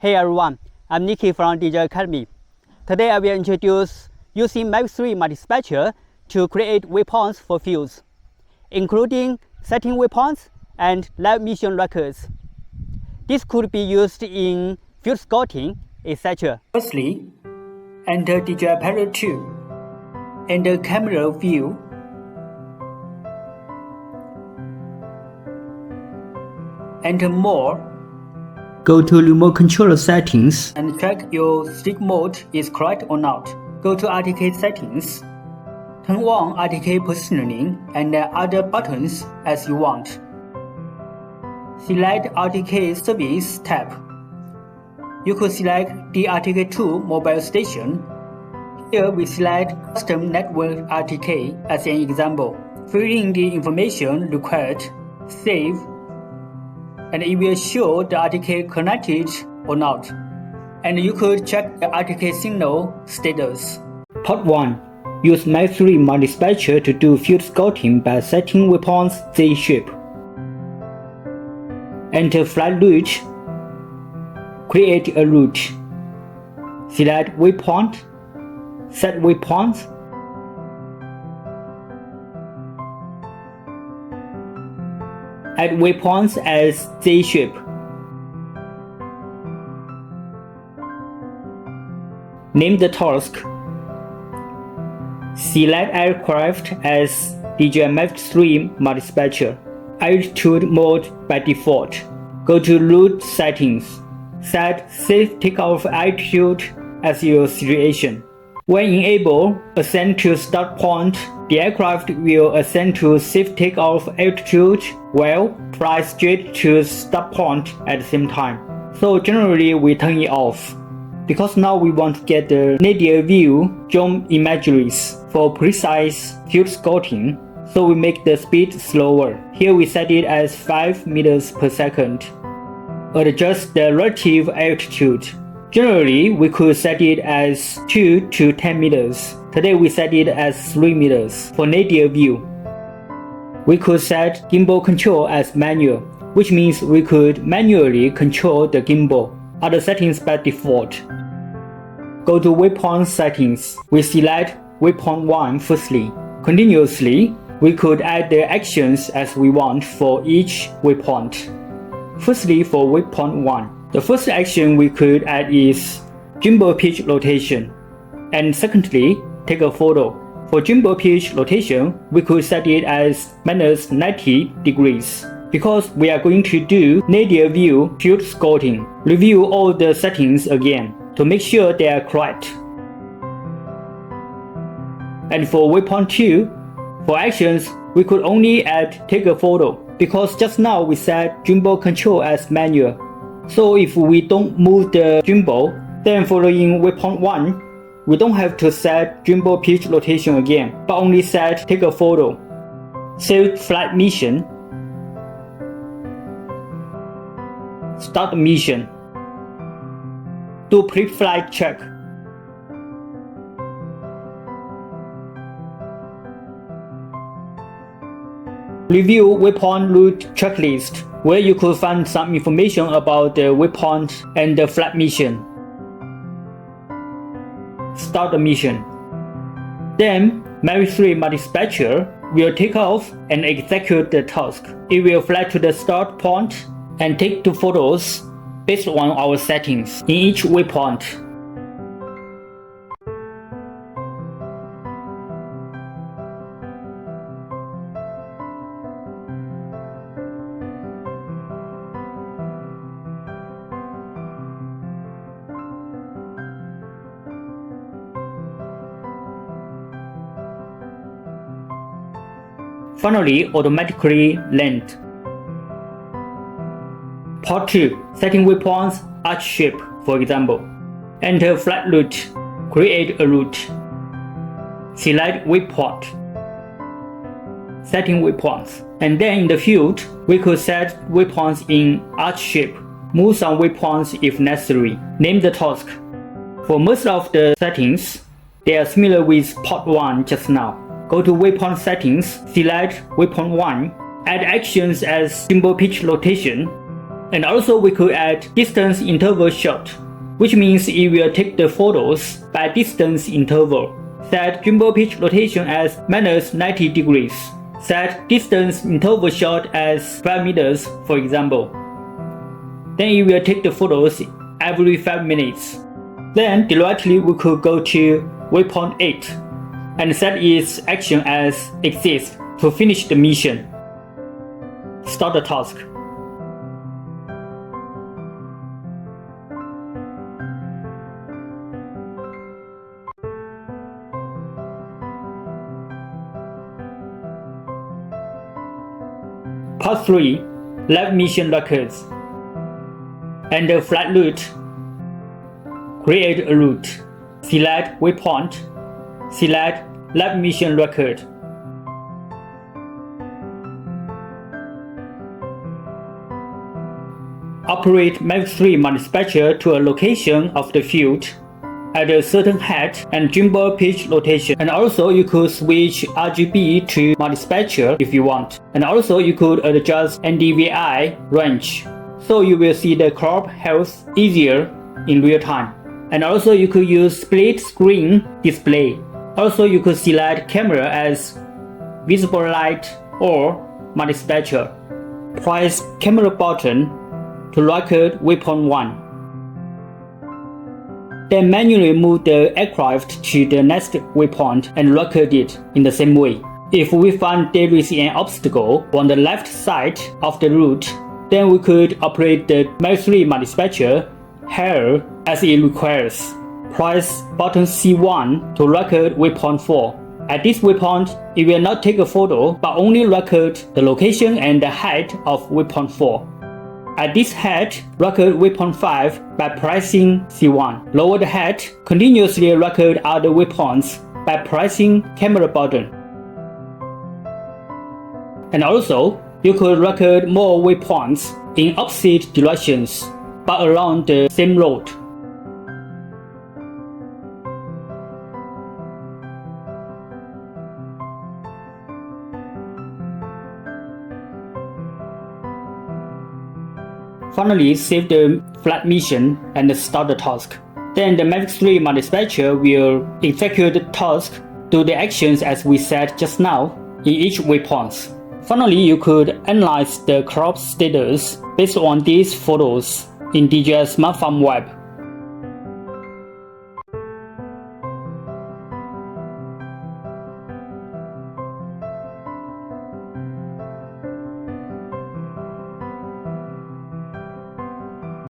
Hey everyone, I'm Nicky from DJI Academy. Today I will introduce using Mavic 3 multispector to create waypoints for fields, including setting waypoints and live mission records. This could be used in field scouting, etc. Firstly, enter DJI Preparartion 2. Enter camera view. Enter more. Go to remote controller settings and check your stick mode is correct or not. Go to RTK settings. Turn on RTK positioning and other buttons as you want. Select RTK service tab. You could select the RTK2 mobile station. Here we select custom network RTK as an example. Fill in the information required, save, and it will show the RTK connected or not. And you could check the RTK signal status. Part 1. Use Mavic 3 multispector to do field scouting by setting waypoints Z-shape. Enter flight route. Create a route. Select waypoint. Set waypoints. Add waypoints as Z-shape. Name the task. Select aircraft as DJI Mavic 3 multispector. Altitude mode by default. Go to route settings. Set safe takeoff altitude as your situation. When enabled, ascend to start point. The aircraft will ascend to safe takeoff altitude while fly straight to start point at the same time. So generally we turn it off. Because now we want to get the nadir view drone imageries for precise field scouting, so we make the speed slower. Here we set it as 5 meters per second. Adjust the relative altitude. Generally, we could set it as 2 to 10 meters. Today we set it as 3 meters for nadir view. We could set gimbal control as manual, which means we could manually control the gimbal. Other settings by default. Go to waypoint settings. We select waypoint 1 firstly. Continuously, we could add the actions as we want for each waypoint. Firstly, for waypoint 1, the first action we could add is gimbal pitch rotation. And secondly, take a photo. For gimbal pitch rotation, we could set it as minus 90 degrees. Because we are going to do nadir view field scouting, review all the settings again to make sure they are correct. And for waypoint 2, for actions, we could only add take a photo because just now we set gimbal control as manual. So if we don't move the gimbal, then following waypoint 1, we don't have to set gimbal pitch rotation again, but only set take a photo. Save flight mission. Start mission. Do pre-flight check. Review waypoint route checklist, where you could find some information about the waypoint and the flight mission. Start the mission. Then, Mavic 3 multispector will take off and execute the task. It will fly to the start point and take the photos based on our settings in each waypoint. Finally, automatically land. Part 2. Setting waypoints arch shape, for example. Enter flight route. Create a route. Select waypoint. Setting waypoints. And then in the field, we could set waypoints in arch shape. Move some waypoints if necessary. Name the task. For most of the settings, they are similar with part 1 just now. Go to waypoint settings, select waypoint 1, add actions as gimbal pitch rotation, And also we could add distance interval shot, which means it will take the photos by distance interval. Set gimbal pitch rotation as minus 90 degrees. Set distance interval shot as 5 meters, for example. Then it will take the photos every 5 minutes. Then directly we could go to Waypoint 8 and set its action as exist to finish the mission. Start the task. Part 3. Live mission records. Under flight route, create a route. Select Waypoint. Select Live mission record. Operate Mavic 3 multispector to a location of the field at a certain height and gimbal pitch rotation. And also you could switch RGB to multispector if you want. And also you could adjust NDVI range, so you will see the crop health easier in real time. And also you could use split screen display. Also you could select camera as visible light or multispector. Press camera button to record Waypoint 1. Then manually move the aircraft to the next waypoint and record it in the same way. If we find there is an obstacle on the left side of the route, then we could operate the Mavic 3 multispector here as it requires. Press button C1 to record Waypoint 4. At this waypoint, it will not take a photo but only record the location and the height of Waypoint 4. At this height, record Waypoint 5 by pressing C1. Lower the height, continuously record other waypoints by pressing camera button. And also, you could record more waypoints in opposite directions, but along the same road. Finally, save the flight mission and start the task. Then the Mavic 3 multispector will execute the task, do the actions as we said just now in each waypoint. Finally, you could analyze the crop status based on these photos in DJI Smart Farm Web.